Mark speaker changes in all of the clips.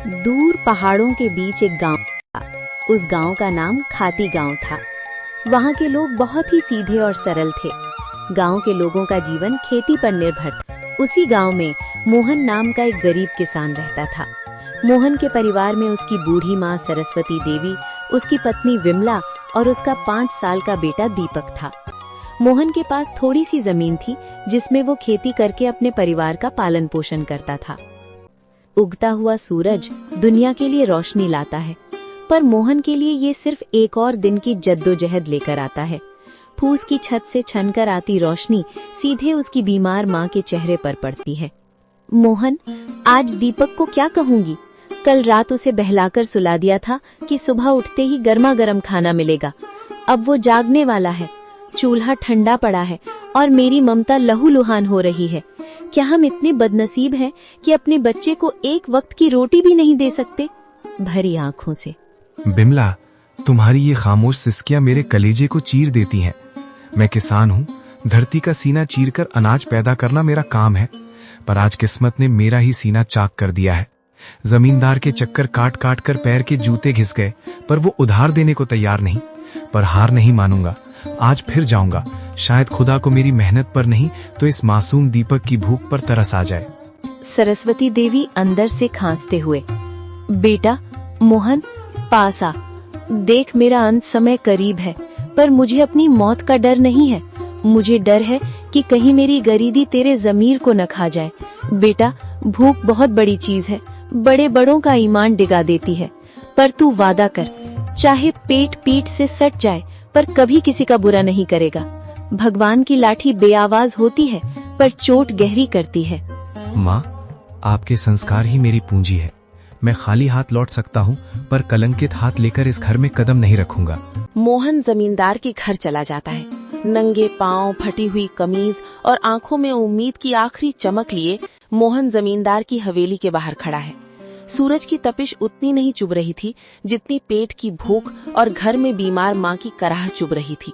Speaker 1: दूर पहाड़ों के बीच एक गांव था। उस गांव का नाम खाती गांव था। वहां के लोग बहुत ही सीधे और सरल थे। गांव के लोगों का जीवन खेती पर निर्भर था। उसी गांव में मोहन नाम का एक गरीब किसान रहता था। मोहन के परिवार में उसकी बूढ़ी माँ सरस्वती देवी, उसकी पत्नी विमला और उसका 5 साल का बेटा दीपक था। मोहन के पास थोड़ी सी जमीन थी जिसमें वो खेती करके अपने परिवार का पालन पोषण करता था। उगता हुआ सूरज दुनिया के लिए रोशनी लाता है, पर मोहन के लिए ये सिर्फ एक और दिन की जद्दोजहद लेकर आता है। फूस की छत से छनकर आती रोशनी सीधे उसकी बीमार माँ के चेहरे पर पड़ती है। मोहन, आज दीपक को क्या कहूंगी? कल रात उसे बहलाकर सुला दिया था कि सुबह उठते ही गर्मा गर्म खाना मिलेगा। अब वो जागने वाला है, चूल्हा ठंडा पड़ा है और मेरी ममता लहूलुहान हो रही है। क्या हम इतने बदनसीब हैं कि अपने बच्चे को एक वक्त की रोटी भी नहीं दे सकते? भरी आंखों से।
Speaker 2: बिमला, तुम्हारी ये खामोश सिसकियां मेरे कलेजे को चीर देती हैं। मैं किसान हूँ, धरती का सीना चीरकर अनाज पैदा करना मेरा काम है, पर आज किस्मत ने मेरा ही सीना चाक कर दिया है। जमींदार के चक्कर काट काट कर पैर के जूते घिस गए, पर वो उधार देने को तैयार नहीं। पर हार नहीं मानूंगा, आज फिर जाऊंगा। शायद खुदा को मेरी मेहनत पर नहीं तो इस मासूम दीपक की भूख पर तरस आ जाए।
Speaker 1: सरस्वती देवी अंदर से खांसते हुए, बेटा मोहन, पास आ। देख, मेरा अंत समय करीब है, पर मुझे अपनी मौत का डर नहीं है। मुझे डर है कि कहीं मेरी गरीबी तेरे जमीर को न खा जाए। बेटा, भूख बहुत बड़ी चीज है, बड़े बड़ों का ईमान डिगा देती है। पर तू वादा कर, चाहे पेट पीठ से सट जाए पर कभी किसी का बुरा नहीं करेगा। भगवान की लाठी बेआवाज होती है पर चोट गहरी करती है।
Speaker 2: माँ, आपके संस्कार ही मेरी पूंजी है। मैं खाली हाथ लौट सकता हूँ, पर कलंकित हाथ लेकर इस घर में कदम नहीं रखूंगा।
Speaker 3: मोहन जमींदार के घर चला जाता है। नंगे पांव, फटी हुई कमीज और आंखों में उम्मीद की आखिरी चमक लिए मोहन जमींदार की हवेली के बाहर खड़ा है। सूरज की तपिश उतनी नहीं चुभ रही थी जितनी पेट की भूख और घर में बीमार माँ की कराह चुभ रही थी।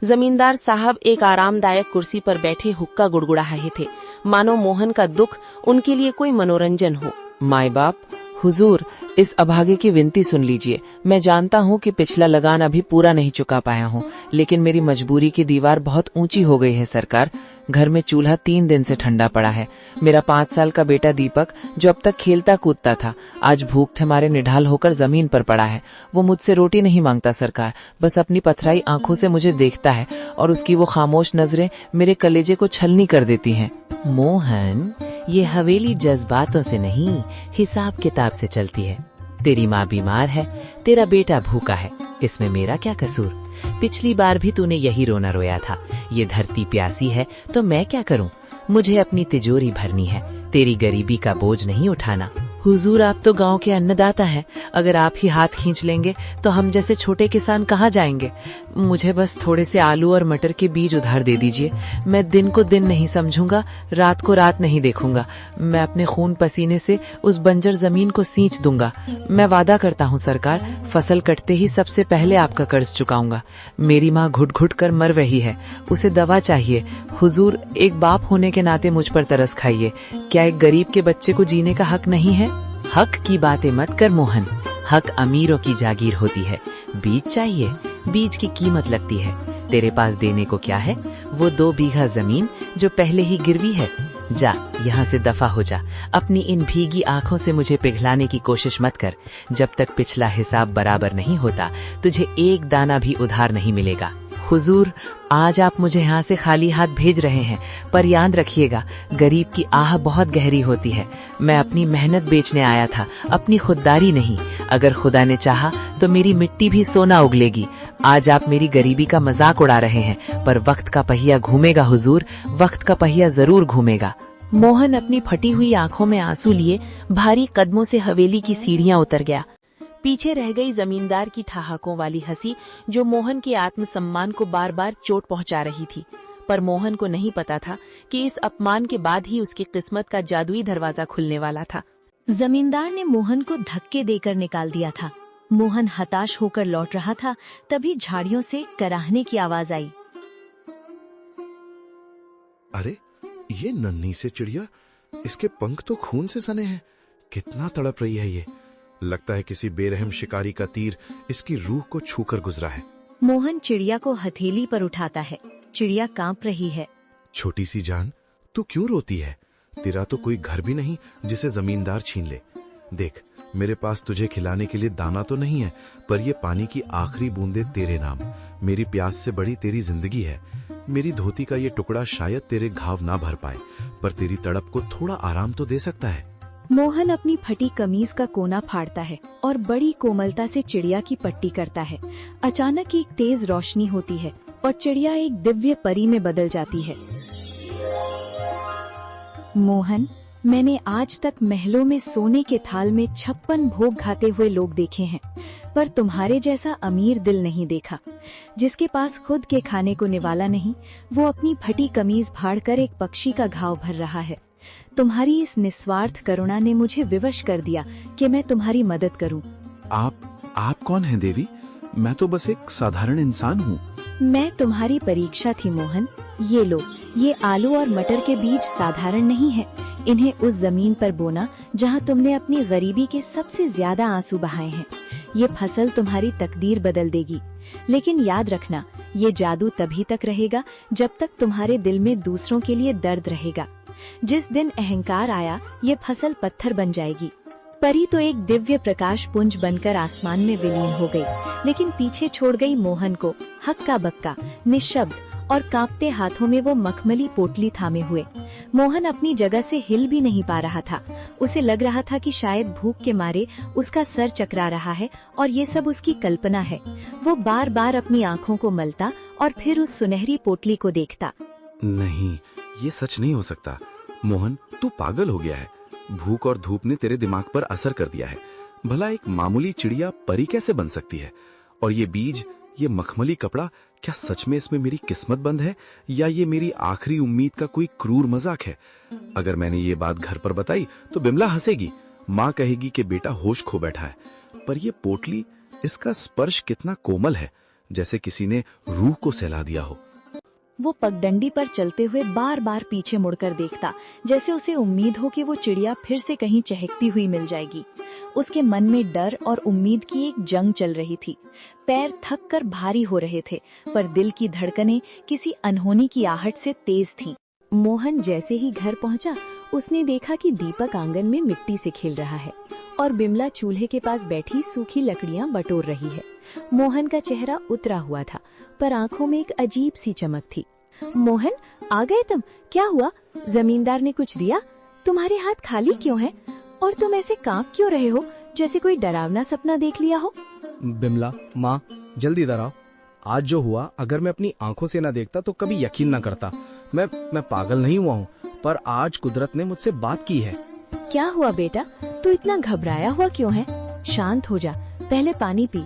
Speaker 3: जमींदार साहब एक आरामदायक कुर्सी पर बैठे हुक्का गुड़गुड़ा रहे थे, मानो मोहन का दुख उनके लिए कोई मनोरंजन हो।
Speaker 4: माई बाप, हुजूर, इस अभागे की विनती सुन लीजिए। मैं जानता हूँ कि पिछला लगान अभी पूरा नहीं चुका पाया हूँ, लेकिन मेरी मजबूरी की दीवार बहुत ऊंची हो गई है सरकार। घर में चूल्हा 3 दिन से ठंडा पड़ा है। मेरा 5 साल का बेटा दीपक, जो अब तक खेलता कूदता था, आज भूख हमारे निढाल होकर जमीन पर पड़ा है। वो मुझसे रोटी नहीं मांगता सरकार, बस अपनी पथराई आंखों से मुझे देखता है और उसकी वो खामोश नजरें मेरे कलेजे को छलनी कर देती हैं।
Speaker 5: मोहन, ये हवेली जज्बातों से नहीं, हिसाब किताब से चलती है। तेरी माँ बीमार है, तेरा बेटा भूखा है, इसमें मेरा क्या कसूर? पिछली बार भी तूने यही रोना रोया था। ये धरती प्यासी है तो मैं क्या करूं? मुझे अपनी तिजोरी भरनी है, तेरी गरीबी का बोझ नहीं उठाना।
Speaker 4: हुजूर, आप तो गांव के अन्नदाता हैं। अगर आप ही हाथ खींच लेंगे तो हम जैसे छोटे किसान कहाँ जाएंगे? मुझे बस थोड़े से आलू और मटर के बीज उधार दे दीजिए। मैं दिन को दिन नहीं समझूंगा, रात को रात नहीं देखूंगा। मैं अपने खून पसीने से उस बंजर जमीन को सींच दूंगा। मैं वादा करता हूँ सरकार, फसल कटते ही सबसे पहले आपका कर्ज चुकाऊंगा। मेरी माँ घुट घुट कर मर रही है, उसे दवा चाहिए। हुजूर, एक बाप होने के नाते मुझ पर तरस खाइए। क्या एक गरीब के बच्चे को जीने का हक नहीं है?
Speaker 5: हक की बातें मत कर मोहन, हक अमीरों की जागीर होती है। बीज चाहिए, बीज की कीमत लगती है। तेरे पास देने को क्या है? वो 2 बीघा जमीन जो पहले ही गिरवी है। जा, यहाँ से दफा हो जा। अपनी इन भीगी आंखों से मुझे पिघलाने की कोशिश मत कर। जब तक पिछला हिसाब बराबर नहीं होता, तुझे एक दाना भी उधार नहीं मिलेगा।
Speaker 4: हुजूर, आज आप मुझे यहाँ से खाली हाथ भेज रहे हैं, पर याद रखिएगा, गरीब की आह बहुत गहरी होती है। मैं अपनी मेहनत बेचने आया था, अपनी खुददारी नहीं। अगर खुदा ने चाहा तो मेरी मिट्टी भी सोना उगलेगी। आज आप मेरी गरीबी का मजाक उड़ा रहे हैं, पर वक्त का पहिया घूमेगा हुजूर, वक्त का पहिया जरूर घूमेगा।
Speaker 3: मोहन अपनी फटी हुई आंखों में आंसू लिए भारी कदमों से हवेली की सीढ़ियां उतर गया। पीछे रह गई जमींदार की ठहाकों वाली हंसी, जो मोहन के आत्मसम्मान को बार बार चोट पहुंचा रही थी। पर मोहन को नहीं पता था कि इस अपमान के बाद ही उसकी किस्मत का जादुई दरवाजा खुलने वाला था।
Speaker 1: जमींदार ने मोहन को धक्के देकर निकाल दिया था। मोहन हताश होकर लौट रहा था, तभी झाड़ियों से कराहने की आवाज आई।
Speaker 6: अरे, ये नन्ही से चिड़िया, इसके पंख तो खून से सने हैं। कितना तड़प रही है ये। लगता है किसी बेरहम शिकारी का तीर इसकी रूह को छूकर गुजरा है।
Speaker 1: मोहन चिड़िया को हथेली पर उठाता है। चिड़िया कांप रही है।
Speaker 6: छोटी सी जान, तू क्यों रोती है? तेरा तो कोई घर भी नहीं जिसे जमींदार छीन ले। देख, मेरे पास तुझे खिलाने के लिए दाना तो नहीं है, पर ये पानी की आखिरी बूंदे तेरे नाम। मेरी प्यास से बड़ी तेरी जिंदगी है। मेरी धोती का ये टुकड़ा शायद तेरे घाव ना भर पाए, पर तेरी तड़प को थोड़ा आराम तो दे सकता है।
Speaker 1: मोहन अपनी फटी कमीज का कोना फाड़ता है और बड़ी कोमलता से चिड़िया की पट्टी करता है। अचानक एक तेज रोशनी होती है और चिड़िया एक दिव्य परी में बदल जाती है। मोहन, मैंने आज तक महलों में सोने के थाल में 56 भोग खाते हुए लोग देखे हैं, पर तुम्हारे जैसा अमीर दिल नहीं देखा। जिसके पास खुद के खाने को निवाला नहीं, वो अपनी फटी कमीज फाड़कर एक पक्षी का घाव भर रहा है। तुम्हारी इस निस्वार्थ करुणा ने मुझे विवश कर दिया कि मैं तुम्हारी मदद करूं।
Speaker 6: आप कौन हैं देवी? मैं तो बस एक साधारण इंसान हूँ।
Speaker 1: मैं तुम्हारी परीक्षा थी मोहन। ये लो, ये आलू और मटर के बीज साधारण नहीं है। इन्हें उस जमीन पर बोना जहाँ तुमने अपनी गरीबी के सबसे ज्यादा आंसू बहाए हैं। ये फसल तुम्हारी तकदीर बदल देगी, लेकिन याद रखना, ये जादू तभी तक रहेगा जब तक तुम्हारे दिल में दूसरों के लिए दर्द रहेगा। जिस दिन अहंकार आया, ये फसल पत्थर बन जाएगी। परी तो एक दिव्य प्रकाश पुंज बनकर आसमान में विलीन हो गई, लेकिन पीछे छोड़ गई मोहन को हक्का बक्का, निशब्द और कांपते हाथों में वो मखमली पोटली थामे हुए। मोहन अपनी जगह से हिल भी नहीं पा रहा था। उसे लग रहा था कि शायद भूख के मारे उसका सर चकरा रहा है और ये सब उसकी कल्पना है। वो बार बार अपनी आंखों को मलता और फिर उस सुनहरी पोटली को देखता।
Speaker 6: नहीं, ये सच नहीं हो सकता। मोहन, तू पागल हो गया है। भूख और धूप ने तेरे दिमाग पर असर कर दिया है। भला एक मामूली चिड़िया परी कैसे बन सकती है? और ये बीज, ये मखमली कपड़ा, क्या सच में इसमें मेरी किस्मत बंद है, या ये मेरी आखिरी उम्मीद का कोई क्रूर मजाक है? अगर मैंने ये बात घर पर बताई तो बिमला हंसेगी। माँ कहेगी कि बेटा होश खो बैठा है। पर ये पोटली, इसका स्पर्श कितना कोमल है, जैसे किसी ने रूह को सहला दिया हो।
Speaker 1: वो पगडंडी पर चलते हुए बार बार पीछे मुड़कर देखता, जैसे उसे उम्मीद हो कि वो चिड़िया फिर से कहीं चहकती हुई मिल जाएगी। उसके मन में डर और उम्मीद की एक जंग चल रही थी। पैर थक कर भारी हो रहे थे, पर दिल की धड़कनें किसी अनहोनी की आहट से तेज थीं। मोहन जैसे ही घर पहुंचा, उसने देखा कि दीपक आंगन में मिट्टी से खेल रहा है और बिमला चूल्हे के पास बैठी सूखी लकड़ियां बटोर रही है। मोहन का चेहरा उतरा हुआ था, पर आंखों में एक अजीब सी चमक थी। मोहन, आ गए तुम? क्या हुआ? जमींदार ने कुछ दिया? तुम्हारे हाथ खाली क्यों हैं? और तुम ऐसे कांप क्यों रहे हो, जैसे कोई डरावना सपना देख लिया हो?
Speaker 7: बिमला, माँ, जल्दी इधर आओ। आज जो हुआ, अगर मैं अपनी आंखों से न देखता तो कभी यकीन न करता। मैं पागल नहीं हुआ हूँ, पर आज कुदरत ने मुझसे बात की है।
Speaker 1: क्या हुआ बेटा? तू इतना घबराया हुआ क्यों है? शांत हो जा, पहले पानी पी।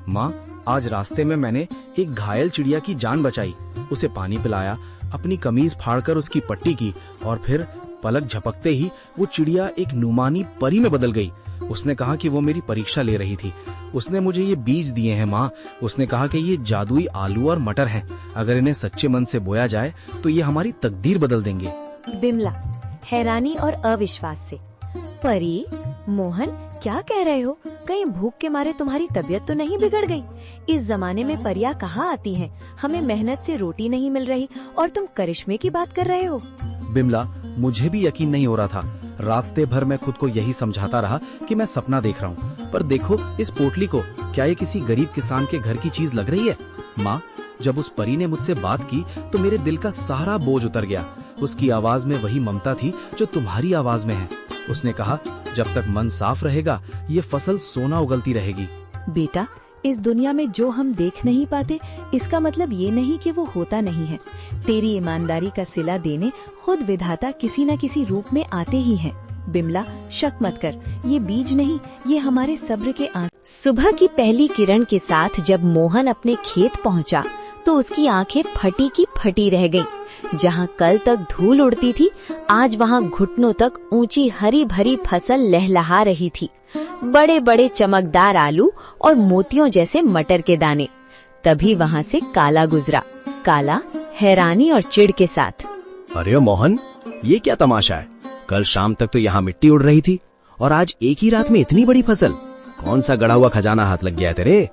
Speaker 7: माँ, आज रास्ते में मैंने एक घायल चिड़िया की जान बचाई। उसे पानी पिलाया, अपनी कमीज फाड़कर उसकी पट्टी की, और फिर पलक झपकते ही वो चिड़िया एक नुमानी परी में बदल गई। उसने कहा कि वो मेरी परीक्षा ले रही थी। उसने मुझे ये बीज दिए हैं माँ। उसने कहा कि ये जादुई आलू और मटर हैं। अगर इन्हें सच्चे मन से बोया जाए तो ये हमारी तकदीर बदल देंगे।
Speaker 1: बिमला हैरानी और अविश्वास से, परी? मोहन, क्या कह रहे हो? कहीं भूख के मारे तुम्हारी तबीयत तो नहीं बिगड़ गई? इस जमाने में परियां कहाँ आती हैं? हमें मेहनत से रोटी नहीं मिल रही और तुम करिश्मे की बात कर रहे हो?
Speaker 7: बिमला, मुझे भी यकीन नहीं हो रहा था। रास्ते भर मैं खुद को यही समझाता रहा कि मैं सपना देख रहा हूँ। पर देखो इस पोटली को, क्या ये किसी गरीब किसान के घर की चीज लग रही है? माँ, जब उस परी ने मुझसे बात की तो मेरे दिल का सारा बोझ उतर गया। उसकी आवाज में वही ममता थी जो तुम्हारी आवाज में है। उसने कहा, जब तक मन साफ रहेगा ये फसल सोना उगलती रहेगी।
Speaker 1: बेटा, इस दुनिया में जो हम देख नहीं पाते, इसका मतलब ये नहीं कि वो होता नहीं है। तेरी ईमानदारी का सिला देने खुद विधाता किसी न किसी रूप में आते ही हैं। बिमला, शक मत कर, ये बीज नहीं, ये हमारे सब्र के आंसू। सुबह की पहली किरण के साथ जब मोहन अपने खेत पहुंचा, तो उसकी आंखें फटी की फटी रह गईं। जहां कल तक धूल उड़ती थी, आज वहां घुटनों तक ऊंची हरी भरी फसल लहलहा रही थी। बड़े बड़े चमकदार आलू और मोतियों जैसे मटर के दाने। तभी वहां से काला गुजरा। काला हैरानी और चिढ़ के साथ,
Speaker 8: अरे मोहन, ये क्या तमाशा है? कल शाम तक तो यहाँ मिट्टी उड़ रही थी और आज एक ही रात में इतनी बड़ी फसल।
Speaker 7: कौन सा गड़ा हुआ खजाना हाथ लग गया है तेरे?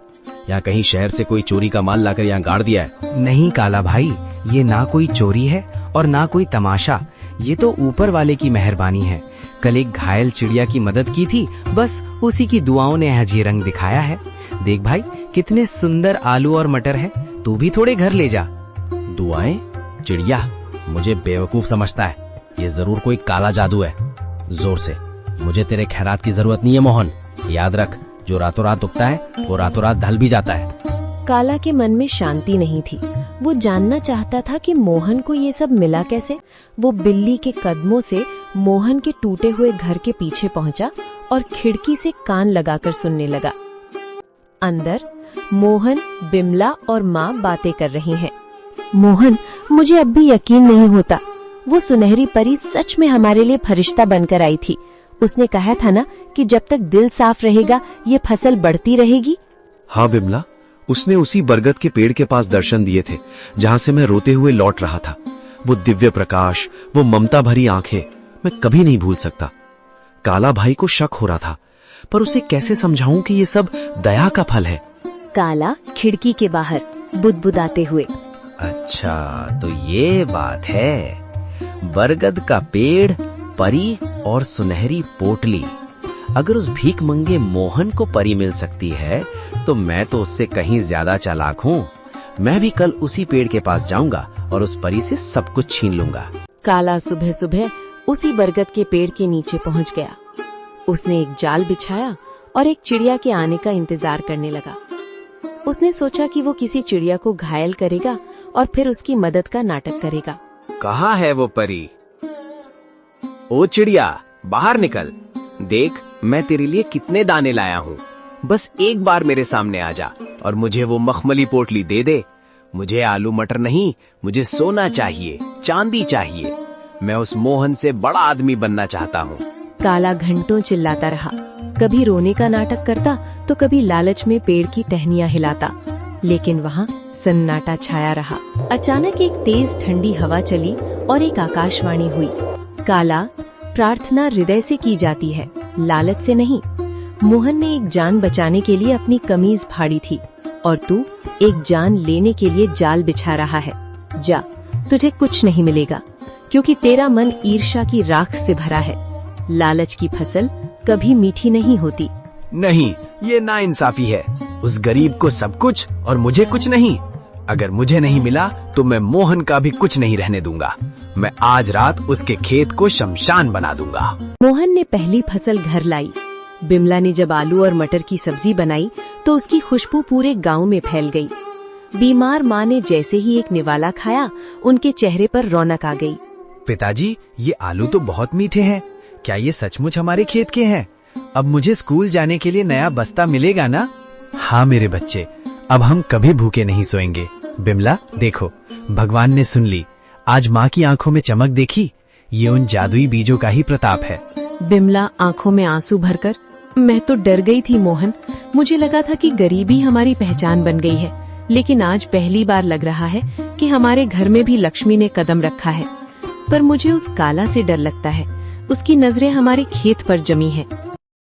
Speaker 7: या कहीं शहर से कोई चोरी का माल लाकर यहाँ गाड़ दिया है?
Speaker 5: नहीं काला भाई, ये ना कोई चोरी है और ना कोई तमाशा। ये तो ऊपर वाले की मेहरबानी है। कल एक घायल चिड़िया की मदद की थी, बस उसी की दुआओं ने आज ये रंग दिखाया है। देख भाई, कितने सुंदर आलू और मटर है, तू भी थोड़े घर ले जा।
Speaker 7: दुआएं? चिड़िया मुझे बेवकूफ समझता है। ये जरूर कोई काला जादू है। जोर से, मुझे तेरे खैरात की जरूरत नहीं है मोहन। याद रख, जो रातों रात उगता है वो रातों रात ढल भी जाता है।
Speaker 1: काला के मन में शांति नहीं थी। वो जानना चाहता था कि मोहन को ये सब मिला कैसे। वो बिल्ली के कदमों से मोहन के टूटे हुए घर के पीछे पहुंचा और खिड़की से कान लगाकर सुनने लगा। अंदर मोहन, बिमला और माँ बातें कर रही हैं। मोहन, मुझे अब भी यकीन नहीं होता। वो सुनहरी परी सच में हमारे लिए फरिश्ता बनकर आई थी। उसने कहा था ना कि जब तक दिल साफ रहेगा ये फसल बढ़ती रहेगी।
Speaker 6: हाँ बिमला, उसने उसी बरगद के पेड़ के पास दर्शन दिए थे जहां से मैं रोते हुए लौट रहा था। वो दिव्य प्रकाश, वो ममता भरी आंखें, मैं कभी नहीं भूल सकता। काला भाई को शक हो रहा था, पर उसे कैसे समझाऊं कि ये सब दया का फल है।
Speaker 1: काला खिड़की के बाहर बुदबुदाते हुए,
Speaker 5: अच्छा तो ये बात है। बरगद का पेड़, परी और सुनहरी पोटली। अगर उस भीख मंगे मोहन को परी मिल सकती है तो मैं तो उससे कहीं ज्यादा चालाक हूँ। मैं भी कल उसी पेड़ के पास जाऊंगा और उस परी से सब कुछ छीन लूंगा।
Speaker 3: काला सुबह सुबह उसी बरगद के पेड़ के नीचे पहुंच गया। उसने एक जाल बिछाया और एक चिड़िया के आने का इंतजार करने लगा। उसने सोचा कि वो किसी चिड़िया को घायल करेगा और फिर उसकी मदद का नाटक करेगा।
Speaker 7: कहाँ है वो परी? ओ चिड़िया, बाहर निकल। देख, मैं तेरे लिए कितने दाने लाया हूँ। बस एक बार मेरे सामने आ जा और मुझे वो मखमली पोटली दे दे। मुझे आलू मटर नहीं, मुझे सोना चाहिए, चांदी चाहिए। मैं उस मोहन से बड़ा आदमी बनना चाहता हूँ।
Speaker 1: काला घंटों चिल्लाता रहा। कभी रोने का नाटक करता तो कभी लालच में पेड़ की टहनियां हिलाता, लेकिन वहाँ सन्नाटा छाया रहा। अचानक एक तेज ठंडी हवा चली और एक आकाशवाणी हुई। काला, प्रार्थना हृदय से की जाती है, लालच से नहीं। मोहन ने एक जान बचाने के लिए अपनी कमीज फाड़ी थी और तू एक जान लेने के लिए जाल बिछा रहा है। जा, तुझे कुछ नहीं मिलेगा क्योंकि तेरा मन ईर्ष्या की राख से भरा है। लालच की फसल कभी मीठी नहीं होती।
Speaker 7: नहीं, ये नाइंसाफी है। उस गरीब को सब कुछ और मुझे कुछ नहीं। अगर मुझे नहीं मिला तो मैं मोहन का भी कुछ नहीं रहने दूंगा। मैं आज रात उसके खेत को शमशान बना दूंगा।
Speaker 1: मोहन ने पहली फसल घर लाई। बिमला ने जब आलू और मटर की सब्जी बनाई तो उसकी खुशबू पूरे गांव में फैल गई। बीमार माँ ने जैसे ही एक निवाला खाया, उनके चेहरे पर रौनक आ गई।
Speaker 7: पिताजी, ये आलू तो बहुत मीठे हैं। क्या ये सचमुच हमारे खेत के हैं? अब मुझे स्कूल जाने के लिए नया बस्ता मिलेगा ना? हाँ मेरे बच्चे, अब हम कभी भूखे नहीं सोएंगे। बिमला, देखो, भगवान ने सुन ली। आज माँ की आंखों में चमक देखी? ये उन जादुई बीजों का ही प्रताप है।
Speaker 3: बिमला आंखों में आंसू भरकर, मैं तो डर गई थी मोहन। मुझे लगा था कि गरीबी हमारी पहचान बन गई है, लेकिन आज पहली बार लग रहा है कि हमारे घर में भी लक्ष्मी ने कदम रखा है। पर मुझे उस काला से डर लगता है। उसकी नजरें हमारे खेत पर जमी हैं।